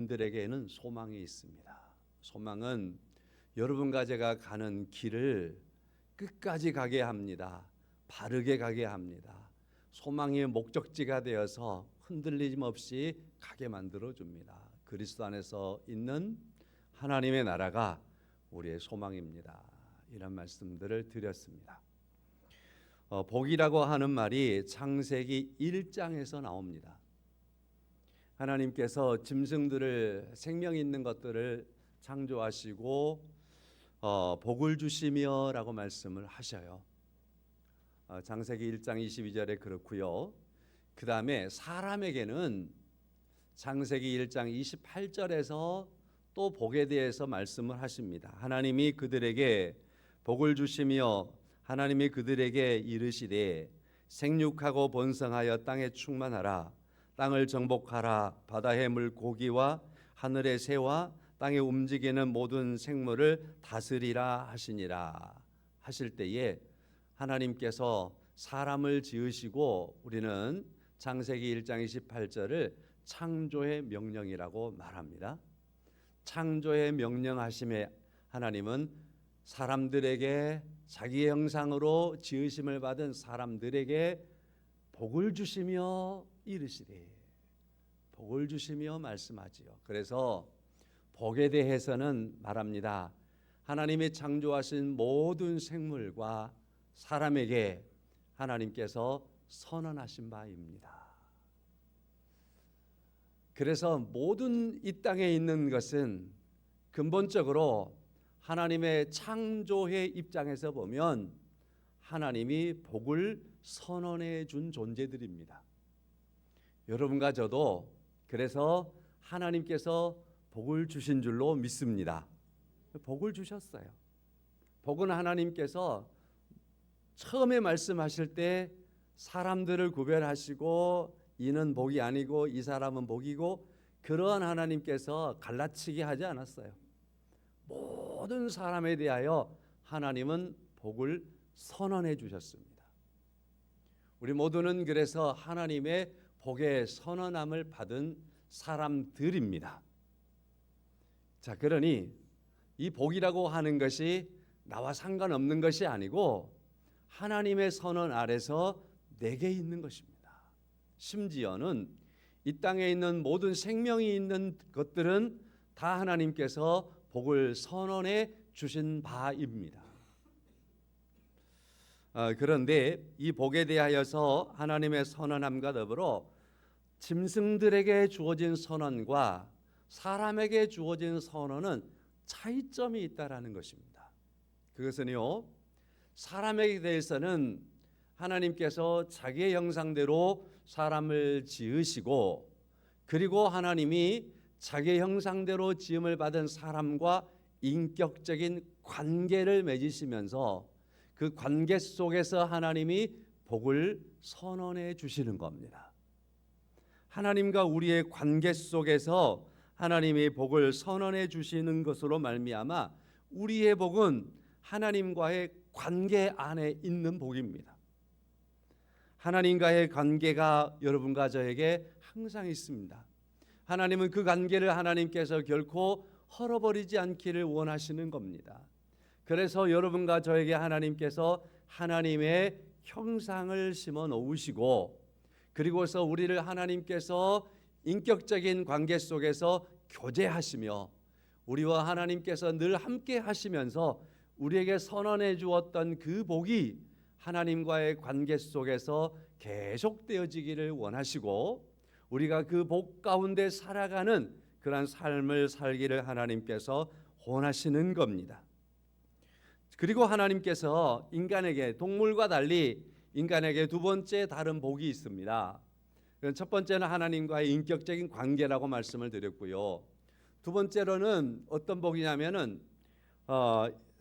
들에게는 소망이 있습니다. 소망은 여러분과 제가 가는 길을 끝까지 가게 합니다. 바르게 가게 합니다. 소망의 목적지가 되어서 흔들림 없이 가게 만들어 줍니다. 그리스도 안에서 있는 하나님의 나라가 우리의 소망입니다. 이런 말씀들을 드렸습니다. 복이라고 하는 말이 창세기 1장에서 나옵니다. 하나님께서 짐승들을 생명 있는 것들을 창조하시고 복을 주시며 라고 말씀을 하셔요. 창세기 1장 22절에 그렇고요. 그 다음에 사람에게는 창세기 1장 28절에서 또 복에 대해서 말씀을 하십니다. 하나님이 그들에게 복을 주시며 하나님이 그들에게 이르시되 생육하고 번성하여 땅에 충만하라. 땅을 정복하라. 바다의 물고기와 하늘의 새와 땅에 움직이는 모든 생물을 다스리라 하시니라 하실 때에 하나님께서 사람을 지으시고 우리는 창세기 1장 28절을 창조의 명령이라고 말합니다. 창조의 명령하심에 하나님은 사람들에게 자기의 형상으로 지으심을 받은 사람들에게 복을 주시며 이르시되 복을 주시며 말씀하지요. 그래서 복에 대해서는 말합니다. 하나님이 창조하신 모든 생물과 사람에게 하나님께서 선언하신 바입니다. 그래서 모든 이 땅에 있는 것은 근본적으로 하나님의 창조의 입장에서 보면 하나님이 복을 선언해 준 존재들입니다. 여러분과 저도 그래서 하나님께서 복을 주신 줄로 믿습니다. 복을 주셨어요. 복은 하나님께서 처음에 말씀하실 때 사람들을 구별하시고 이는 복이 아니고 이 사람은 복이고 그러한 하나님께서 갈라치기 하지 않았어요. 모든 사람에 대하여 하나님은 복을 선언해 주셨습니다. 우리 모두는 그래서 하나님의 복의 선언함을 받은 사람들입니다. 자, 그러니 이 복이라고 하는 것이 나와 상관없는 것이 아니고 하나님의 선언 아래서 내게 있는 것입니다. 심지어는 이 땅에 있는 모든 생명이 있는 것들은 다 하나님께서 복을 선언해 주신 바입니다. 그런데 이 복에 대하여서 하나님의 선언함과 더불어 짐승들에게 주어진 선언과 사람에게 주어진 선언은 차이점이 있다라는 것입니다. 그것은요, 사람에게 대해서는 하나님께서 자기의 형상대로 사람을 지으시고 그리고 하나님이 자기의 형상대로 지음을 받은 사람과 인격적인 관계를 맺으시면서 그 관계 속에서 하나님이 복을 선언해 주시는 겁니다. 하나님과 우리의 관계 속에서 하나님이 복을 선언해 주시는 것으로 말미암아 우리의 복은 하나님과의 관계 안에 있는 복입니다. 하나님과의 관계가 여러분과 저에게 항상 있습니다. 하나님은 그 관계를 하나님께서 결코 헐어버리지 않기를 원하시는 겁니다. 그래서 여러분과 저에게 하나님께서 하나님의 형상을 심어 놓으시고 그리고서 우리를 하나님께서 인격적인 관계 속에서 교제하시며 우리와 하나님께서 늘 함께 하시면서 우리에게 선언해 주었던 그 복이 하나님과의 관계 속에서 계속되어지기를 원하시고 우리가 그 복 가운데 살아가는 그런 삶을 살기를 하나님께서 원하시는 겁니다. 그리고 하나님께서 인간에게 동물과 달리 인간에게 두 번째 다른 복이 있습니다. 첫 번째는 하나님과의 인격적인 관계라고 말씀을 드렸고요. 두 번째로는 어떤 복이냐면은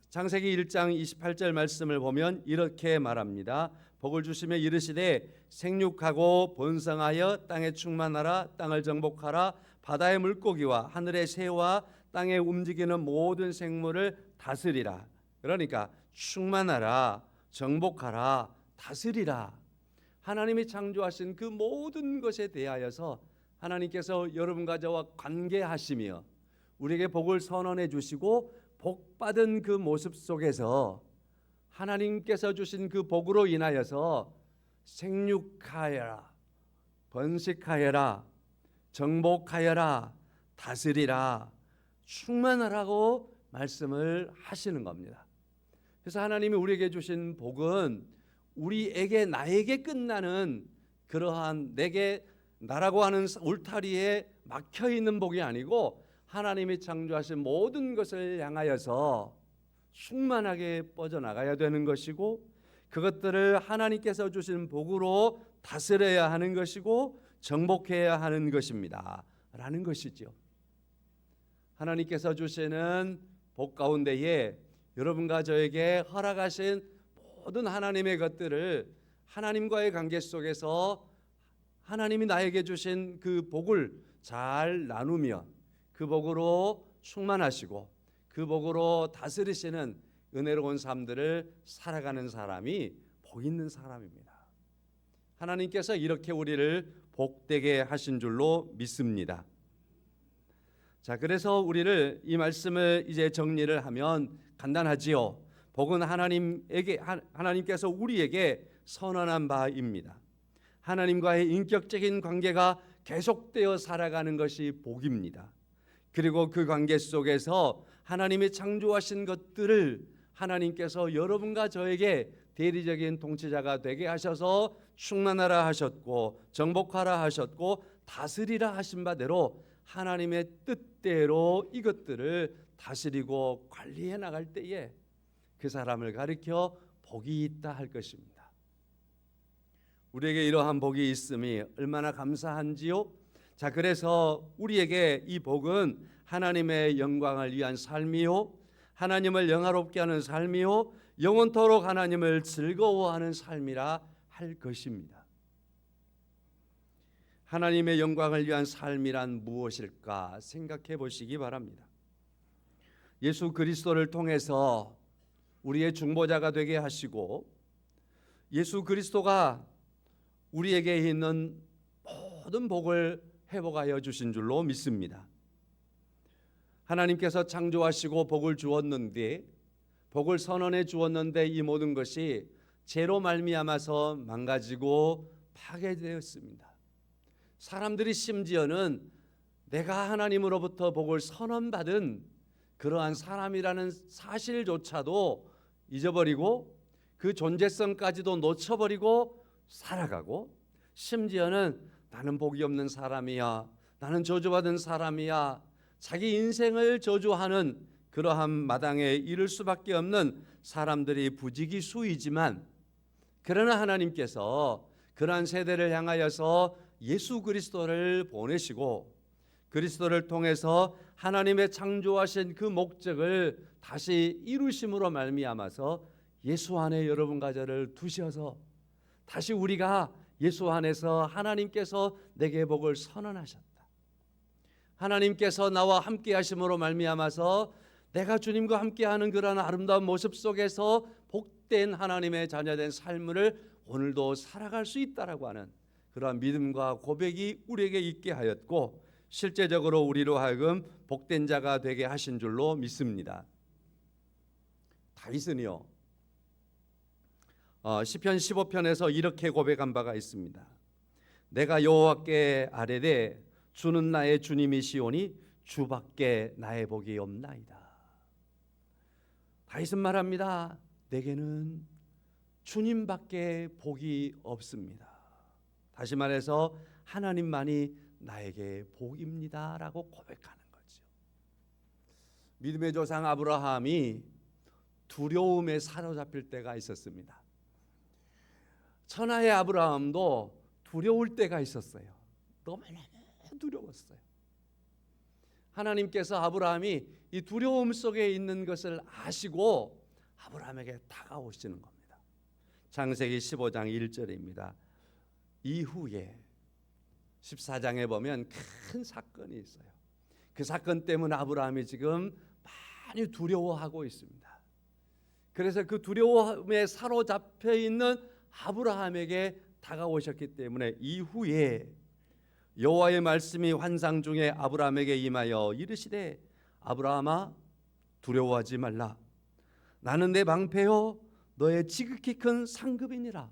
창세기 1장 28절 말씀을 보면 이렇게 말합니다. 복을 주시며 이르시되 생육하고 번성하여 땅에 충만하라. 땅을 정복하라. 바다의 물고기와 하늘의 새와 땅에 움직이는 모든 생물을 다스리라. 그러니까 충만하라, 정복하라, 다스리라. 하나님이 창조하신 그 모든 것에 대하여서 하나님께서 여러분과 저와 관계하시며 우리에게 복을 선언해 주시고 복받은 그 모습 속에서 하나님께서 주신 그 복으로 인하여서 생육하여라, 번식하여라, 정복하여라, 다스리라, 충만하라고 말씀을 하시는 겁니다. 그래서 하나님이 우리에게 주신 복은 우리에게 나에게 끝나는 그러한 내게 나라고 하는 울타리에 막혀 있는 복이 아니고 하나님이 창조하신 모든 것을 향하여서 충만하게 뻗어나가야 되는 것이고 그것들을 하나님께서 주신 복으로 다스려야 하는 것이고 정복해야 하는 것입니다 라는 것이죠. 하나님께서 주시는 복 가운데에 여러분과 저에게 허락하신 모든 하나님의 것들을 하나님과의 관계 속에서 하나님이 나에게 주신 그 복을 잘 나누며 그 복으로 충만하시고 그 복으로 다스리시는 은혜로운 삶들을 살아가는 사람이 복 있는 사람입니다. 하나님께서 이렇게 우리를 복되게 하신 줄로 믿습니다. 자, 그래서 우리를 이 말씀을 이제 정리를 하면 간단하지요. 복은 하나님께서 우리에게 선언한 바입니다. 하나님과의 인격적인 관계가 계속되어 살아가는 것이 복입니다. 그리고 그 관계 속에서 하나님이 창조하신 것들을 하나님께서 여러분과 저에게 대리적인 통치자가 되게 하셔서 충만하라 하셨고 정복하라 하셨고 다스리라 하신 바대로 하나님의 뜻대로 이것들을 다스리고 관리해 나갈 때에 그 사람을 가리켜 복이 있다 할 것입니다. 우리에게 이러한 복이 있음이 얼마나 감사한지요. 자, 그래서 우리에게 이 복은 하나님의 영광을 위한 삶이요, 하나님을 영화롭게 하는 삶이요, 영원토록 하나님을 즐거워하는 삶이라 할 것입니다. 하나님의 영광을 위한 삶이란 무엇일까 생각해 보시기 바랍니다. 예수 그리스도를 통해서 우리의 중보자가 되게 하시고 예수 그리스도가 우리에게 있는 모든 복을 회복하여 주신 줄로 믿습니다. 하나님께서 창조하시고 복을 주었는데 복을 선언해 주었는데 이 모든 것이 죄로 말미암아서 망가지고 파괴되었습니다. 사람들이 심지어는 내가 하나님으로부터 복을 선언받은 그러한 사람이라는 사실조차도 잊어버리고 그 존재성까지도 놓쳐버리고 살아가고 심지어는 나는 복이 없는 사람이야, 나는 저주받은 사람이야, 자기 인생을 저주하는 그러한 마당에 이를 수밖에 없는 사람들이 부지기수이지만 그러나 하나님께서 그러한 세대를 향하여서 예수 그리스도를 보내시고 그리스도를 통해서 하나님의 창조하신 그 목적을 다시 이루심으로 말미암아서 예수 안에 여러분과 저를 두셔서 다시 우리가 예수 안에서 하나님께서 내게 복을 선언하셨다. 하나님께서 나와 함께 하심으로 말미암아서 내가 주님과 함께하는 그러한 아름다운 모습 속에서 복된 하나님의 자녀된 삶을 오늘도 살아갈 수 있다라고 하는 그러한 믿음과 고백이 우리에게 있게 하였고 실제적으로 우리로 하여금 복된 자가 되게 하신 줄로 믿습니다. 다윗은요 시편 15편에서 이렇게 고백한 바가 있습니다. 내가 여호와께 아뢰되 주는 나의 주님이시오니 주밖에 나의 복이 없나이다. 다윗은 말합니다. 내게는 주님밖에 복이 없습니다. 다시 말해서 하나님만이 나에게 복입니다라고 고백하는 거죠. 믿음의 조상 아브라함이 두려움에 사로잡힐 때가 있었습니다. 천하의 아브라함도 두려울 때가 있었어요. 너무나 두려웠어요. 하나님께서 아브라함이 이 두려움 속에 있는 것을 아시고 아브라함에게 다가오시는 겁니다. 창세기 15장 1절입니다. 이후에 14장에 보면 큰 사건이 있어요. 그 사건 때문에 아브라함이 지금 많이 두려워하고 있습니다. 그래서 그 두려움에 사로잡혀 있는 아브라함에게 다가오셨기 때문에 이후에 여호와의 말씀이 환상 중에 아브라함에게 임하여 이르시되 아브라함아 두려워하지 말라. 나는 내 방패요 너의 지극히 큰 상급이니라.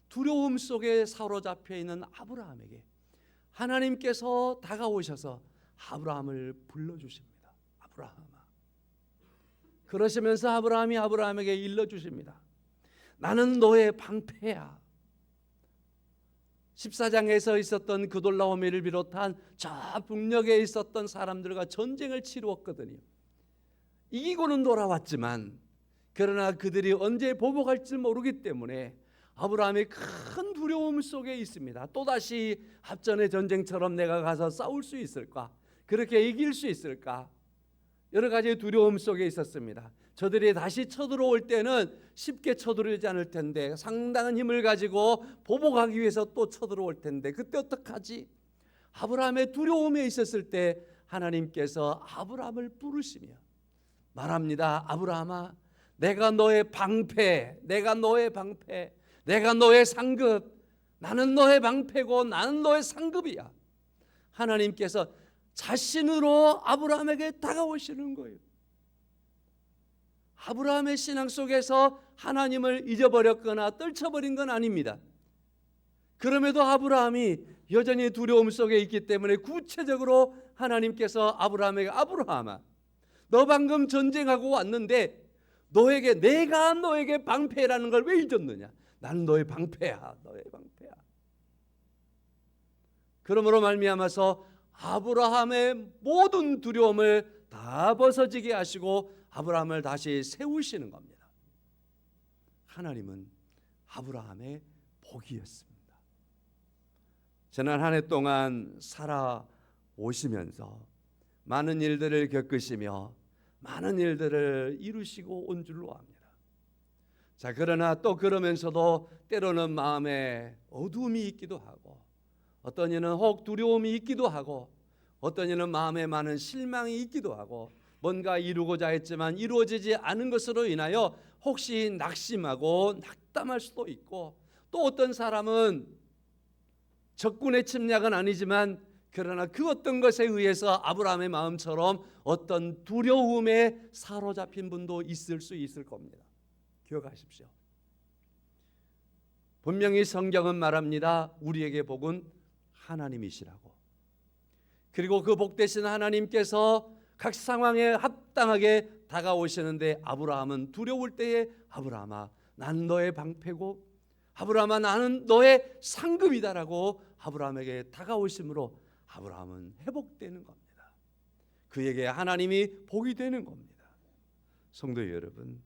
두려움 속에 사로잡혀 있는 아브라함에게 하나님께서 다가오셔서 아브라함을 불러주십니다. 아브라함아. 그러시면서 아브라함이 아브라함에게 일러주십니다. 나는 너의 방패야. 14장에서 있었던 그돌라오미를 비롯한 저 북녘에 있었던 사람들과 전쟁을 치루었거든요. 이기고는 돌아왔지만 그러나 그들이 언제 보복할지 모르기 때문에 아브라함이 큰 두려움 속에 있습니다. 또다시 앞전의 전쟁처럼 내가 가서 싸울 수 있을까? 그렇게 이길 수 있을까? 여러 가지 두려움 속에 있었습니다. 저들이 다시 쳐들어올 때는 쉽게 쳐들어오지 않을 텐데 상당한 힘을 가지고 보복하기 위해서 또 쳐들어올 텐데 그때 어떡하지? 아브라함의 두려움에 있었을 때 하나님께서 아브라함을 부르시며 말합니다. 아브라함아, 내가 너의 방패, 내가 너의 방패, 내가 너의 상급, 나는 너의 방패고 나는 너의 상급이야. 하나님께서 자신으로 아브라함에게 다가오시는 거예요. 아브라함의 신앙 속에서 하나님을 잊어버렸거나 떨쳐버린 건 아닙니다. 그럼에도 아브라함이 여전히 두려움 속에 있기 때문에 구체적으로 하나님께서 아브라함에게 아브라함아, 너 방금 전쟁하고 왔는데 너에게 내가 너에게 방패라는 걸 왜 잊었느냐? 나는 너의 방패야, 너의 방패야. 그러므로 말미암아서 아브라함의 모든 두려움을 다 벗어지게 하시고 아브라함을 다시 세우시는 겁니다. 하나님은 아브라함의 복이었습니다. 지난 한 해 동안 살아오시면서 많은 일들을 겪으시며 많은 일들을 이루시고 온 줄로 압니다. 자, 그러나 또 그러면서도 때로는 마음에 어두움이 있기도 하고 어떤 이는 혹 두려움이 있기도 하고 어떤 이는 마음에 많은 실망이 있기도 하고 뭔가 이루고자 했지만 이루어지지 않은 것으로 인하여 혹시 낙심하고 낙담할 수도 있고 또 어떤 사람은 적군의 침략은 아니지만 그러나 그 어떤 것에 의해서 아브라함의 마음처럼 어떤 두려움에 사로잡힌 분도 있을 수 있을 겁니다. 기억하십시오. 분명히 성경은 말합니다. 우리에게 복은 하나님이시라고. 그리고 그 복 되신 하나님께서 각 상황에 합당하게 다가오시는데 아브라함은 두려울 때에 아브라함아, 나는 너의 방패고 아브라함아, 나는 너의 상급이다라고 아브라함에게 다가오심으로 아브라함은 회복되는 겁니다. 그에게 하나님이 복이 되는 겁니다. 성도 여러분,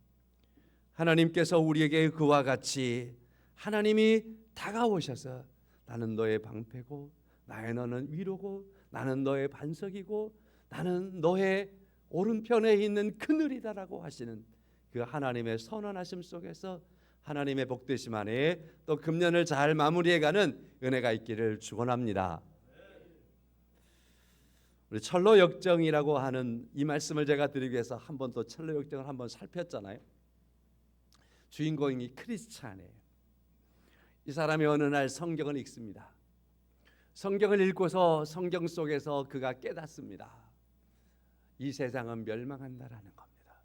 하나님께서 우리에게 그와 같이 하나님이 다가오셔서 나는 너의 방패고 나의 너는 위로고 나는 너의 반석이고 나는 너의 오른편에 있는 그늘이다라고 하시는 그 하나님의 선언하심 속에서 하나님의 복되심 안에 또 금년을 잘 마무리해가는 은혜가 있기를 축원합니다. 우리 철로 역정이라고 하는 이 말씀을 제가 드리기 위해서 한 번 또 철로 역정을 한번 살폈잖아요. 주인공이 크리스찬이에요. 이 사람이 어느 날 성경을 읽습니다. 성경을 읽고서 성경 속에서 그가 깨닫습니다. 이 세상은 멸망한다라는 겁니다.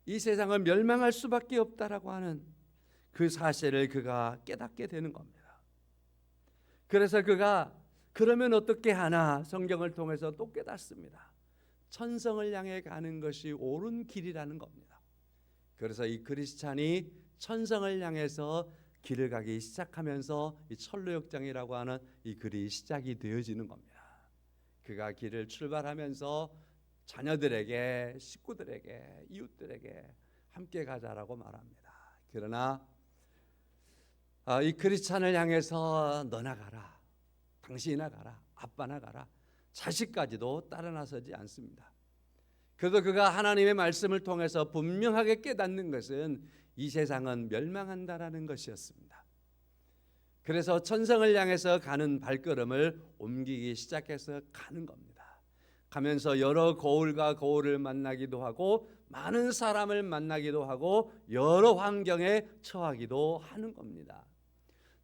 이 세상은 멸망할 수밖에 없다라고 하는 그 사실을 그가 깨닫게 되는 겁니다. 그래서 그가 그러면 어떻게 하나 성경을 통해서 또 깨닫습니다. 천성을 향해 가는 것이 옳은 길이라는 겁니다. 그래서 이 크리스찬이 천성을 향해서 길을 가기 시작하면서 이 철로역정이라고 하는 이 글이 시작이 되어지는 겁니다. 그가 길을 출발하면서 자녀들에게, 식구들에게, 이웃들에게 함께 가자라고 말합니다. 그러나 이 크리스찬을 향해서 너나 가라, 당신이나 가라, 아빠나 가라, 자식까지도 따라 나서지 않습니다. 그래도 그가 하나님의 말씀을 통해서 분명하게 깨닫는 것은 이 세상은 멸망한다라는 것이었습니다. 그래서 천성을 향해서 가는 발걸음을 옮기기 시작해서 가는 겁니다. 가면서 여러 거울과 거울을 만나기도 하고 많은 사람을 만나기도 하고 여러 환경에 처하기도 하는 겁니다.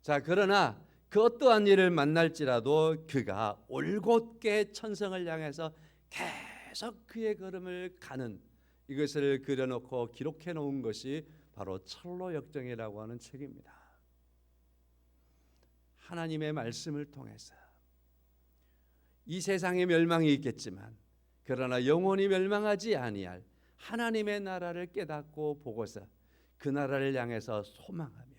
자, 그러나 그 어떠한 일을 만날지라도 그가 올곧게 천성을 향해서 계속 그의 걸음을 가는, 이것을 그려놓고 기록해 놓은 것이 바로 철로 역정이라고 하는 책입니다. 하나님의 말씀을 통해서 이 세상에 멸망이 있겠지만 그러나 영원히 멸망하지 아니할 하나님의 나라를 깨닫고 보고서 그 나라를 향해서 소망하며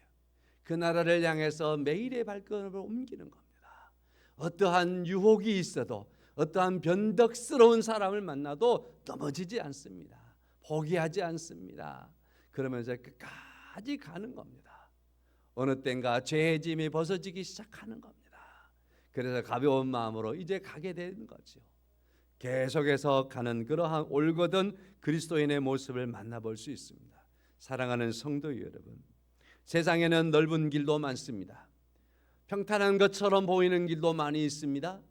그 나라를 향해서 매일의 발걸음을 옮기는 겁니다. 어떠한 유혹이 있어도 어떠한 변덕스러운 사람을 만나도 넘어지지 않습니다. 포기하지 않습니다. 그러면서 끝까지 가는 겁니다. 어느 땐가 죄의 짐이 벗어지기 시작하는 겁니다. 그래서 가벼운 마음으로 이제 가게 되는 거죠. 계속해서 가는 그러한 올곧은 그리스도인의 모습을 만나볼 수 있습니다. 사랑하는 성도 여러분, 세상에는 넓은 길도 많습니다. 평탄한 것처럼 보이는 길도 많이 있습니다.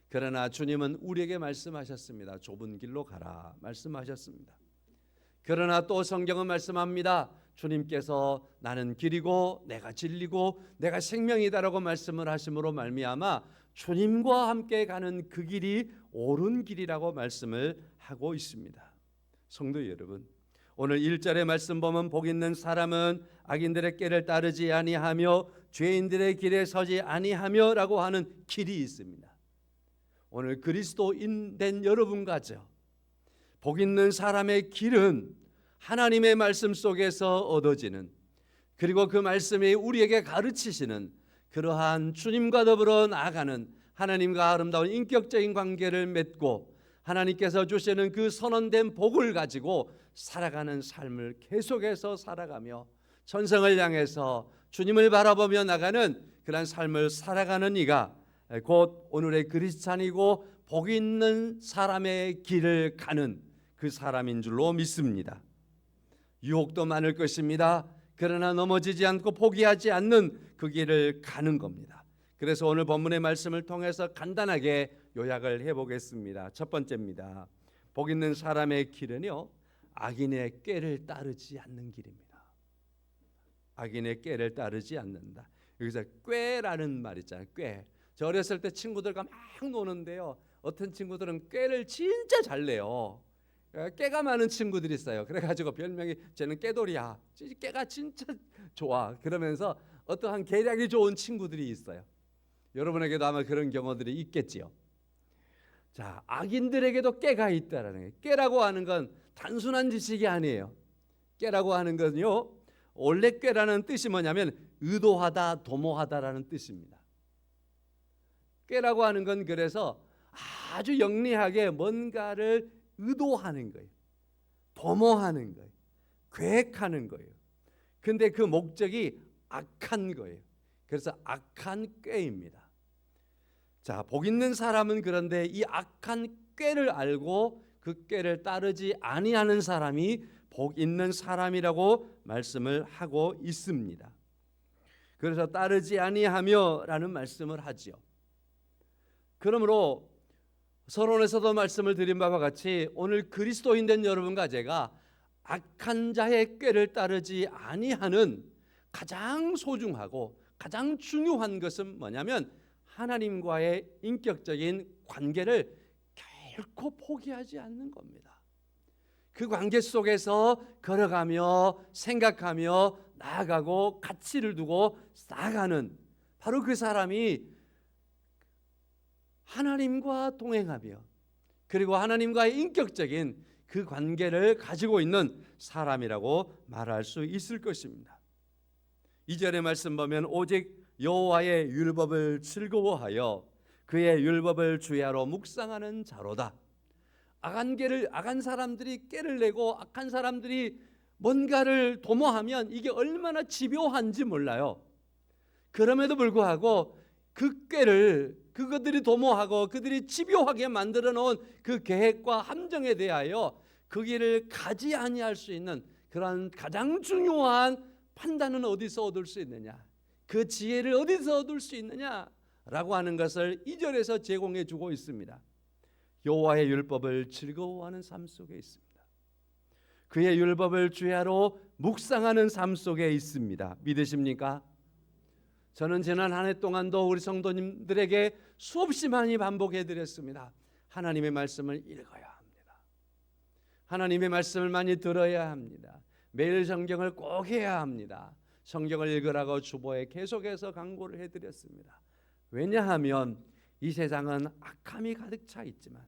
그러나 주님은 우리에게 말씀하셨습니다. 좁은 길로 가라 말씀하셨습니다. 그러나 또 성경은 말씀합니다. 주님께서 나는 길이고 내가 진리고 내가 생명이다라고 말씀을 하심으로 말미암아 주님과 함께 가는 그 길이 옳은 길이라고 말씀을 하고 있습니다. 성도 여러분, 오늘 1절의 말씀 보면 복 있는 사람은 악인들의 꾀를 따르지 아니하며 죄인들의 길에 서지 아니하며 라고 하는 길이 있습니다. 오늘 그리스도인 된 여러분과죠, 복 있는 사람의 길은 하나님의 말씀 속에서 얻어지는, 그리고 그 말씀이 우리에게 가르치시는 그러한 주님과 더불어 나아가는, 하나님과 아름다운 인격적인 관계를 맺고 하나님께서 주시는 그 선언된 복을 가지고 살아가는 삶을 계속해서 살아가며 천성을 향해서 주님을 바라보며 나가는 그런 삶을 살아가는 이가 곧 오늘의 그리스찬이고 복 있는 사람의 길을 가는 그 사람인 줄로 믿습니다. 유혹도 많을 것입니다. 그러나 넘어지지 않고 포기하지 않는 그 길을 가는 겁니다. 그래서 오늘 본문의 말씀을 통해서 간단하게 요약을 해보겠습니다. 첫 번째입니다. 복 있는 사람의 길은요, 악인의 꾀를 따르지 않는 길입니다. 악인의 꾀를 따르지 않는다. 여기서 꾀라는 말 있잖아요. 꾀. 저 어렸을 때 친구들과 막 노는데요, 어떤 친구들은 꾀를 진짜 잘 내요. 깨가 많은 친구들이 있어요. 그래가지고 별명이 쟤는 깨돌이야. 깨가 진짜 좋아. 그러면서 어떠한 계략이 좋은 친구들이 있어요. 여러분에게도 아마 그런 경우들이 있겠지요. 자, 악인들에게도 깨가 있다라는 거예요. 깨라고 하는 건 단순한 지식이 아니에요. 깨라고 하는 건요, 원래 깨라는 뜻이 뭐냐면 의도하다, 도모하다라는 뜻입니다. 깨라고 하는 건 그래서 아주 영리하게 뭔가를 의도하는 거예요. 도모하는 거예요. 계획하는 거예요. 근데 그 목적이 악한 거예요. 그래서 악한 꾀입니다. 자, 복 있는 사람은 그런데 이 악한 꾀를 알고 그 꾀를 따르지 아니하는 사람이 복 있는 사람이라고 말씀을 하고 있습니다. 그래서 따르지 아니하며라는 말씀을 하지요. 그러므로 서론에서도 말씀을 드린 바와 같이 오늘 그리스도인 된 여러분과 제가 악한 자의 꾀를 따르지 아니하는 가장 소중하고 가장 중요한 것은 뭐냐면 하나님과의 인격적인 관계를 결코 포기하지 않는 겁니다. 그 관계 속에서 걸어가며 생각하며 나아가고 가치를 두고 나아가는 바로 그 사람이 하나님과 동행하며 그리고 하나님과의 인격적인 그 관계를 가지고 있는 사람이라고 말할 수 있을 것입니다. 2절의 말씀 보면 오직 여호와의 율법을 즐거워하여 그의 율법을 주야로 묵상하는 자로다. 악한 사람들이 꾀를 내고 악한 사람들이 뭔가를 도모하면 이게 얼마나 집요한지 몰라요. 그럼에도 불구하고 그 꾀를 그것들이 도모하고 그들이 집요하게 만들어 놓은 그 계획과 함정에 대하여 그 길을 가지 아니할 수 있는 그런 가장 중요한 판단은 어디서 얻을 수 있느냐, 그 지혜를 어디서 얻을 수 있느냐라고 하는 것을 2절에서 제공해 주고 있습니다. 여호와의 율법을 즐거워하는 삶 속에 있습니다. 그의 율법을 주야로 묵상하는 삶 속에 있습니다. 믿으십니까? 저는 지난 한 해 동안도 우리 성도님들에게 수없이 많이 반복해 드렸습니다. 하나님의 말씀을 읽어야 합니다. 하나님의 말씀을 많이 들어야 합니다. 매일 성경을 꼭 해야 합니다. 성경을 읽으라고 주보에 계속해서 강구를 해드렸습니다. 왜냐하면 이 세상은 악함이 가득 차 있지만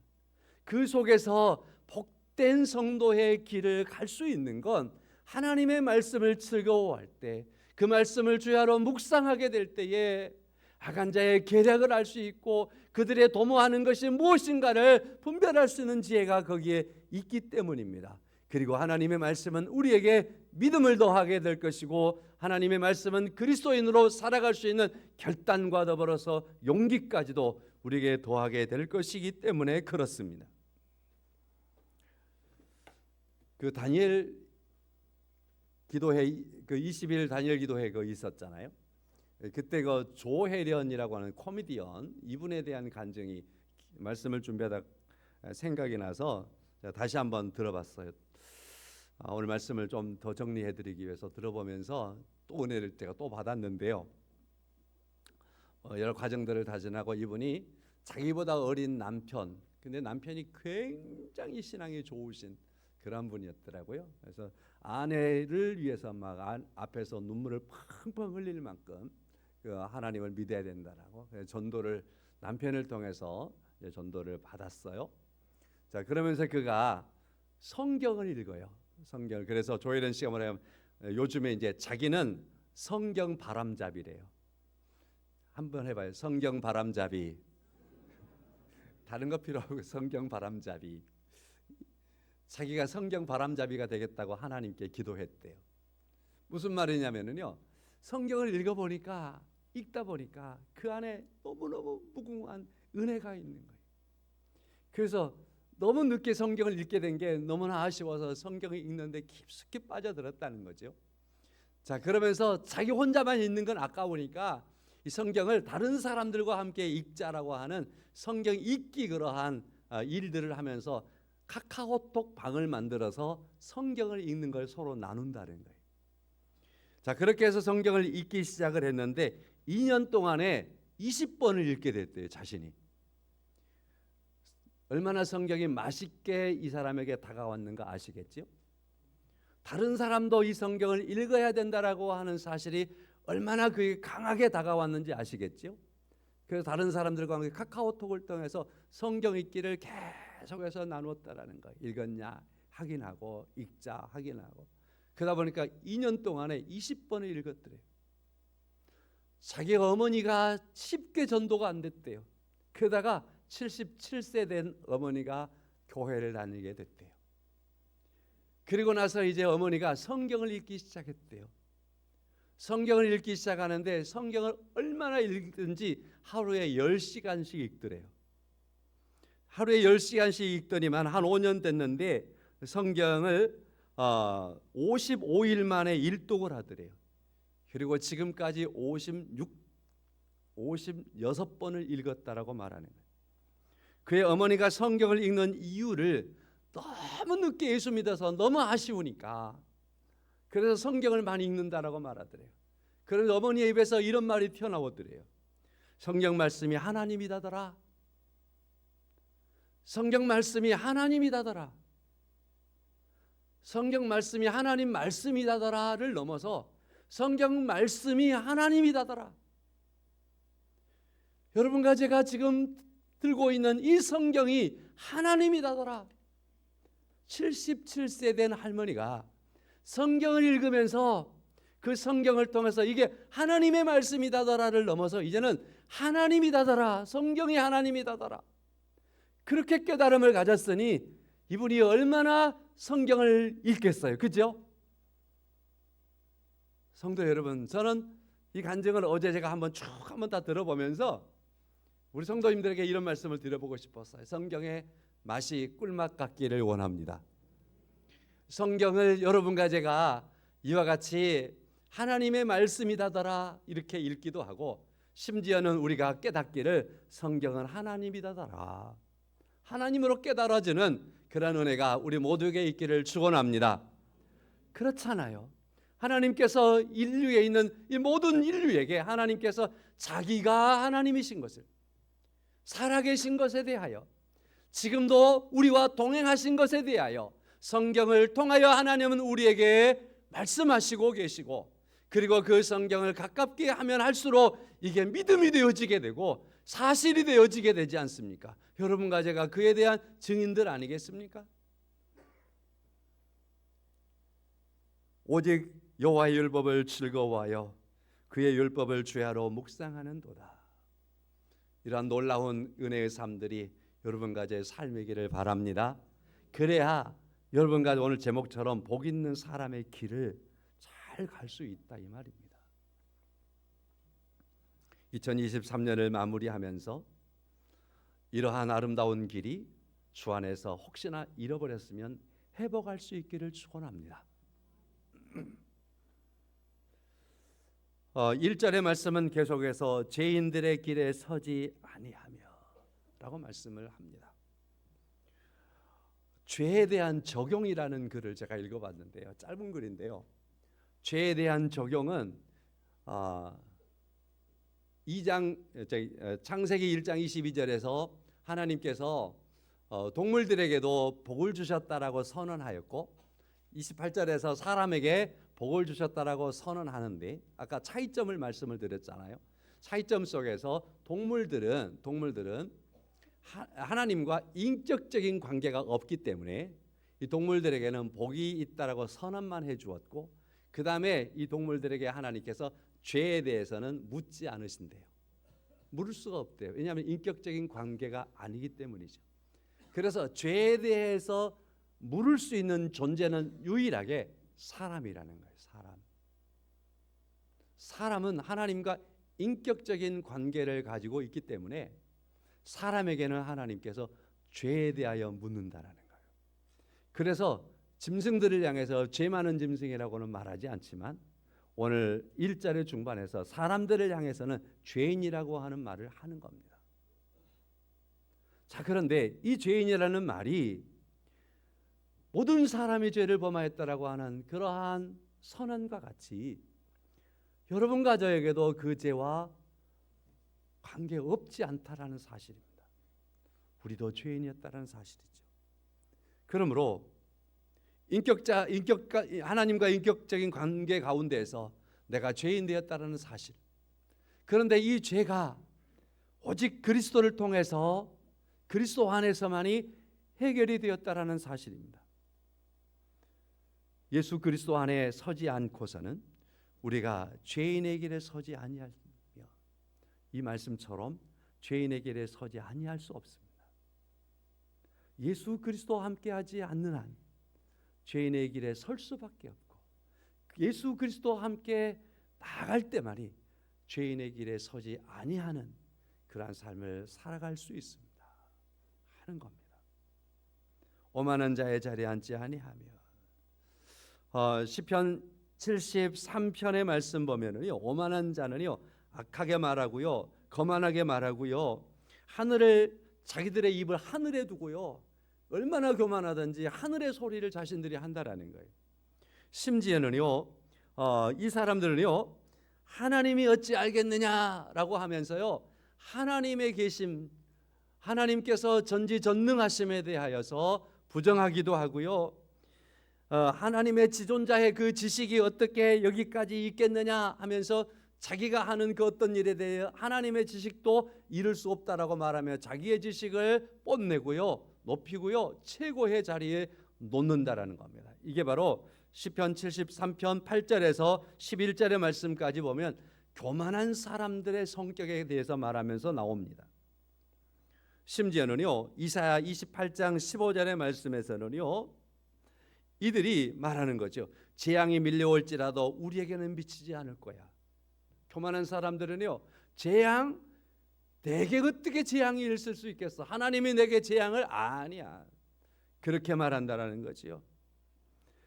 그 속에서 복된 성도의 길을 갈 수 있는 건 하나님의 말씀을 즐거워할 때, 그 말씀을 주야로 묵상하게 될 때에 악한 자의 계략을 알 수 있고 그들의 도모하는 것이 무엇인가를 분별할 수 있는 지혜가 거기에 있기 때문입니다. 그리고 하나님의 말씀은 우리에게 믿음을 더하게 될 것이고, 하나님의 말씀은 그리스도인으로 살아갈 수 있는 결단과 더불어서 용기까지도 우리에게 더하게 될 것이기 때문에 그렇습니다. 그 다니엘 기도회, 그 20일 다니엘 기도회 그 있었잖아요. 그때 그 조혜련이라고 하는 코미디언, 이분에 대한 간증이 말씀을 준비하다 생각이 나서 다시 한번 들어봤어요. 오늘 말씀을 좀 더 정리해드리기 위해서 들어보면서 또 은혜를 제가 또 받았는데요. 여러 과정들을 다 지나고 이분이 자기보다 어린 남편, 근데 남편이 굉장히 신앙이 좋으신 그런 분이었더라고요. 그래서 아내를 위해서 막 앞에서 눈물을 펑펑 흘릴 만큼 그 하나님을 믿어야 된다라고 전도를 남편을 통해서 전도를 받았어요. 자, 그러면서 그가 성경을 읽어요. 성경을. 그래서 조혜련 씨가 뭐냐면 요즘에 이제 자기는 성경 바람잡이래요. 한번 해봐요. 성경 바람잡이. 다른 거 필요 없고 성경 바람잡이. 자기가 성경 바람잡이가 되겠다고 하나님께 기도했대요. 무슨 말이냐면요, 성경을 읽다 보니까 그 안에 너무너무 무궁한 은혜가 있는 거예요. 그래서 너무 늦게 성경을 읽게 된 게 너무나 아쉬워서 성경을 읽는데 깊숙이 빠져들었다는 거죠. 자, 그러면서 자기 혼자만 읽는 건 아까우니까 이 성경을 다른 사람들과 함께 읽자라고 하는 성경 읽기 그러한 일들을 하면서 카카오톡 방을 만들어서 성경을 읽는 걸 서로 나눈다는 거예요. 자, 그렇게 해서 성경을 읽기 시작을 했는데 2년 동안에 20번을 읽게 됐대요, 자신이. 얼마나 성경이 맛있게 이 사람에게 다가왔는가 아시겠죠? 다른 사람도 이 성경을 읽어야 된다라고 하는 사실이 얼마나 그게 강하게 다가왔는지 아시겠죠? 그래서 다른 사람들과 함께 카카오톡을 통해서 성경 읽기를 계속해서 나누었다라는 거예요. 읽었냐 확인하고 읽자 확인하고. 그러다 보니까 2년 동안에 20번을 읽었더래요. 자기 어머니가 쉽게 전도가 안 됐대요. 그러다가 77세 된 어머니가 교회를 다니게 됐대요. 그리고 나서 이제 어머니가 성경을 읽기 시작했대요. 성경을 읽기 시작하는데 성경을 얼마나 읽든지 하루에 10시간씩 읽더래요. 하루에 10시간씩 읽더니만 한 5년 됐는데 성경을 55일 만에 일독을 하더래요. 그리고 지금까지 56번을 읽었다라고 말하는 거예요. 그의 어머니가 성경을 읽는 이유를 너무 늦게 예수 믿어서 너무 아쉬우니까 그래서 성경을 많이 읽는다라고 말하더래요. 그래서 어머니의 입에서 이런 말이 튀어나오더래요. 성경 말씀이 하나님이다더라. 성경 말씀이 하나님이다더라. 성경 말씀이 하나님 말씀이다더라를 넘어서 성경 말씀이 하나님이다더라. 여러분과 제가 지금 들고 있는 이 성경이 하나님이다더라. 77세 된 할머니가 성경을 읽으면서 그 성경을 통해서 이게 하나님의 말씀이다더라를 넘어서 이제는 하나님이다더라, 성경이 하나님이다더라, 그렇게 깨달음을 가졌으니 이분이 얼마나 성경을 읽겠어요, 그죠? 성도 여러분, 저는 이 간증을 어제 제가 한번 다 들어보면서 우리 성도님들에게 이런 말씀을 드려보고 싶었어요. 성경의 맛이 꿀맛 같기를 원합니다. 성경을 여러분과 제가 이와 같이 하나님의 말씀이다더라 이렇게 읽기도 하고, 심지어는 우리가 깨닫기를 성경은 하나님이다더라, 하나님으로 깨달아지는 그런 은혜가 우리 모두에게 있기를 축원합니다. 그렇잖아요. 하나님께서 인류에 있는 이 모든 인류에게 하나님께서 자기가 하나님이신 것을, 살아계신 것에 대하여, 지금도 우리와 동행하신 것에 대하여 성경을 통하여 하나님은 우리에게 말씀하시고 계시고, 그리고 그 성경을 가깝게 하면 할수록 이게 믿음이 되어지게 되고 사실이 되어지게 되지 않습니까? 여러분과 제가 그에 대한 증인들 아니겠습니까? 오직 여호와의 율법을 즐거워하여 그의 율법을 죄하러 묵상하는도다. 이러한 놀라운 은혜의 삶들이 여러분과 제 삶이기를 바랍니다. 그래야 여러분과 오늘 제목처럼 복 있는 사람의 길을 잘 갈 수 있다 이 말입니다. 2023년을 마무리하면서 이러한 아름다운 길이 주 안에서 혹시나 잃어버렸으면 회복할 수 있기를 축원합니다. 1절의 말씀은 계속해서 죄인들의 길에 서지 아니하며 라고 말씀을 합니다. 죄에 대한 적용이라는 글을 제가 읽어봤는데요, 짧은 글인데요, 죄에 대한 적용은 창세기 1장 22절에서 하나님께서 동물들에게도 복을 주셨다라고 선언하였고 28절에서 사람에게 복을 주셨다라고 선언하는데, 아까 차이점을 말씀을 드렸잖아요. 차이점 속에서 동물들은 하나님과 인격적인 관계가 없기 때문에 이 동물들에게는 복이 있다라고 선언만 해주었고, 그 다음에 이 동물들에게 하나님께서 죄에 대해서는 묻지 않으신대요. 물을 수가 없대요. 왜냐하면 인격적인 관계가 아니기 때문이죠. 그래서 죄에 대해서 물을 수 있는 존재는 유일하게 사람이라는 거예요. 사람은 하나님과 인격적인 관계를 가지고 있기 때문에 사람에게는 하나님께서 죄에 대하여 묻는다라는 거예요. 그래서 짐승들을 향해서 죄 많은 짐승이라고는 말하지 않지만 오늘 1절의 중반에서 사람들을 향해서는 죄인이라고 하는 말을 하는 겁니다. 자, 그런데 이 죄인이라는 말이 모든 사람이 죄를 범하였다라고 하는 그러한 선언과 같이 여러분과 저에게도 그 죄와 관계없지 않다라는 사실입니다. 우리도 죄인이었다라는 사실이죠. 그러므로 하나님과 인격적인 관계 가운데에서 내가 죄인 되었다라는 사실, 그런데 이 죄가 오직 그리스도를 통해서 그리스도 안에서만이 해결이 되었다라는 사실입니다. 예수 그리스도 안에 서지 않고서는 우리가 죄인의 길에 서지 아니하며, 이 말씀처럼 죄인의 길에 서지 아니할 수 없습니다. 예수 그리스도와 함께하지 않는 한 죄인의 길에 설 수밖에 없고, 예수 그리스도와 함께 나아갈 때만이 죄인의 길에 서지 아니하는 그러한 삶을 살아갈 수 있습니다 하는 겁니다. 오만한 자의 자리에 앉지 아니하며, 시편 73편의 말씀 보면은요, 오만한 자는요 악하게 말하고요, 거만하게 말하고요, 자기들의 입을 하늘에 두고요, 얼마나 교만하든지 하늘의 소리를 자신들이 한다라는 거예요. 심지어는요, 이 사람들은요, 하나님이 어찌 알겠느냐라고 하면서요, 하나님의 계심, 하나님께서 전지전능하심에 대하여서 부정하기도 하고요, 하나님의 지존자의 그 지식이 어떻게 여기까지 있겠느냐 하면서 자기가 하는 그 어떤 일에 대해 하나님의 지식도 이룰 수 없다라고 말하며 자기의 지식을 뽐내고요, 높이고요, 최고의 자리에 놓는다라는 겁니다. 이게 바로 시편 73편 8절에서 11절의 말씀까지 보면 교만한 사람들의 성격에 대해서 말하면서 나옵니다. 심지어는요, 이사야 28장 15절의 말씀에서는요, 이들이 말하는 거죠. 재앙이 밀려올지라도 우리에게는 미치지 않을 거야. 교만한 사람들은요, 재앙, 내게 어떻게 재앙이 있을 수 있겠어? 하나님이 내게 재앙을 아니야. 그렇게 말한다라는 거지요.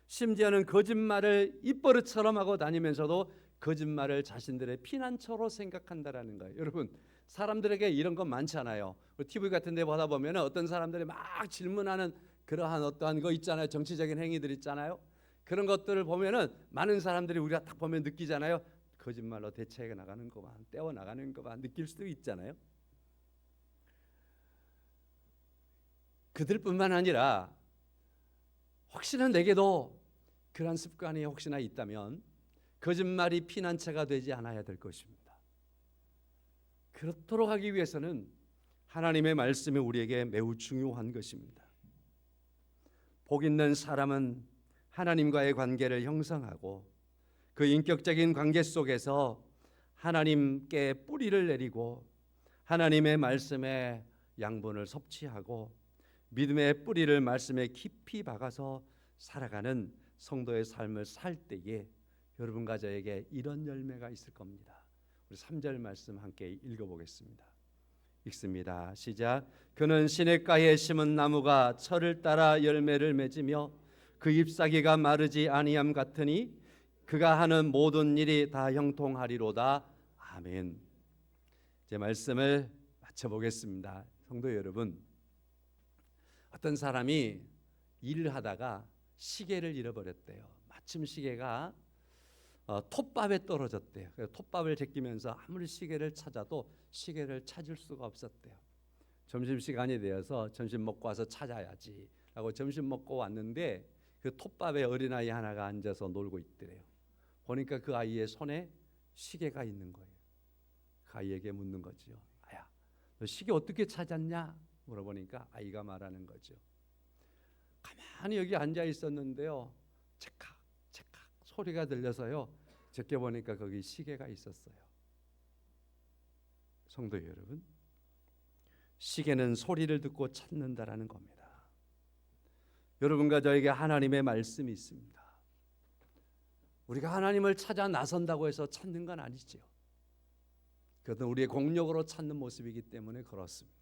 심지어는 거짓말을 입버릇처럼 하고 다니면서도 거짓말을 자신들의 피난처로 생각한다라는 거예요. 여러분, 사람들에게 이런 건 많잖아요. TV 같은 데 보다 보면 어떤 사람들이 막 질문하는 그러한 어떠한 거 있잖아요. 정치적인 행위들 있잖아요. 그런 것들을 보면은 많은 사람들이 우리가 딱 보면 느끼잖아요. 거짓말로 대체해 나가는 것만, 떼어 나가는 것만 느낄 수도 있잖아요. 그들뿐만 아니라 혹시나 내게도 그런 습관이 혹시나 있다면 거짓말이 피난처가 되지 않아야 될 것입니다. 그렇도록 하기 위해서는 하나님의 말씀이 우리에게 매우 중요한 것입니다. 복 있는 사람은 하나님과의 관계를 형성하고 그 인격적인 관계 속에서 하나님께 뿌리를 내리고 하나님의 말씀에 양분을 섭취하고 믿음의 뿌리를 말씀에 깊이 박아서 살아가는 성도의 삶을 살 때에 여러분과 저에게 이런 열매가 있을 겁니다. 우리 3절 말씀 함께 읽어보겠습니다. 읽습니다. 시작. 그는 시냇가에 심은 나무가 철을 따라 열매를 맺으며 그 잎사귀가 마르지 아니함 같으니 그가 하는 모든 일이 다 형통하리로다. 아멘. 제 말씀을 마쳐보겠습니다. 성도 여러분, 어떤 사람이 일을 하다가 시계를 잃어버렸대요. 마침 시계가 톱밥에 떨어졌대요. 그래서 톱밥을 제끼면서 아무리 시계를 찾아도 시계를 찾을 수가 없었대요. 점심시간이 되어서 점심 먹고 와서 찾아야지 라고 점심 먹고 왔는데 그 톱밥에 어린아이 하나가 앉아서 놀고 있더래요. 보니까 그 아이의 손에 시계가 있는 거예요. 그 아이에게 묻는 거죠. 아야, 너 시계 어떻게 찾았냐? 물어보니까 아이가 말하는 거죠. 가만히 여기 앉아 있었는데요. 찰칵 찰칵 소리가 들려서요. 제껴보니까 거기 시계가 있었어요. 성도 여러분, 시계는 소리를 듣고 찾는다라는 겁니다. 여러분과 저에게 하나님의 말씀이 있습니다. 우리가 하나님을 찾아 나선다고 해서 찾는 건 아니죠. 그것은 우리의 공력으로 찾는 모습이기 때문에 그렇습니다.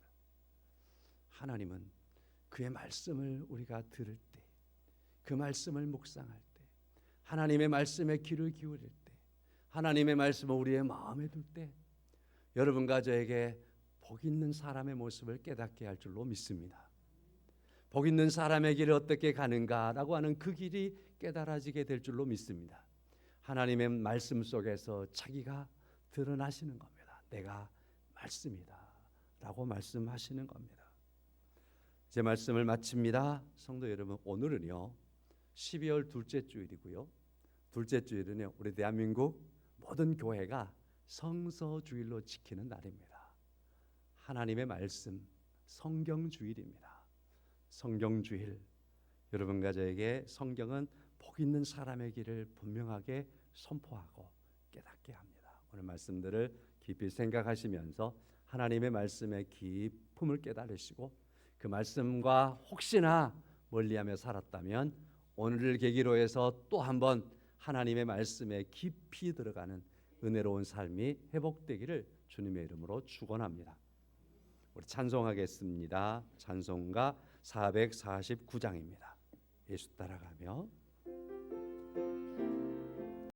하나님은 그의 말씀을 우리가 들을 때, 그 말씀을 묵상할 때, 하나님의 말씀에 귀를 기울일 때, 하나님의 말씀을 우리의 마음에 둘 때 여러분과 저에게 복 있는 사람의 모습을 깨닫게 할 줄로 믿습니다. 복 있는 사람의 길을 어떻게 가는가라고 하는 그 길이 깨달아지게 될 줄로 믿습니다. 하나님의 말씀 속에서 자기가 드러나시는 겁니다. 내가 말씀이다 라고 말씀하시는 겁니다. 제 말씀을 마칩니다. 성도 여러분, 오늘은요 12월 둘째 주일이고요. 둘째 주일은요 우리 대한민국 모든 교회가 성서주일로 지키는 날입니다. 하나님의 말씀 성경주일입니다. 성경주일, 여러분과 저에게 성경은 복 있는 사람의 길을 분명하게 선포하고 깨닫게 합니다. 오늘 말씀들을 깊이 생각하시면서 하나님의 말씀의 깊음을 깨달으시고 그 말씀과 혹시나 멀리하며 살았다면 오늘을 계기로 해서 또 한번 하나님의 말씀에 깊이 들어가는 은혜로운 삶이 회복되기를 주님의 이름으로 축원합니다. 우리 찬송하겠습니다. 찬송가 449장입니다. 예수 따라가며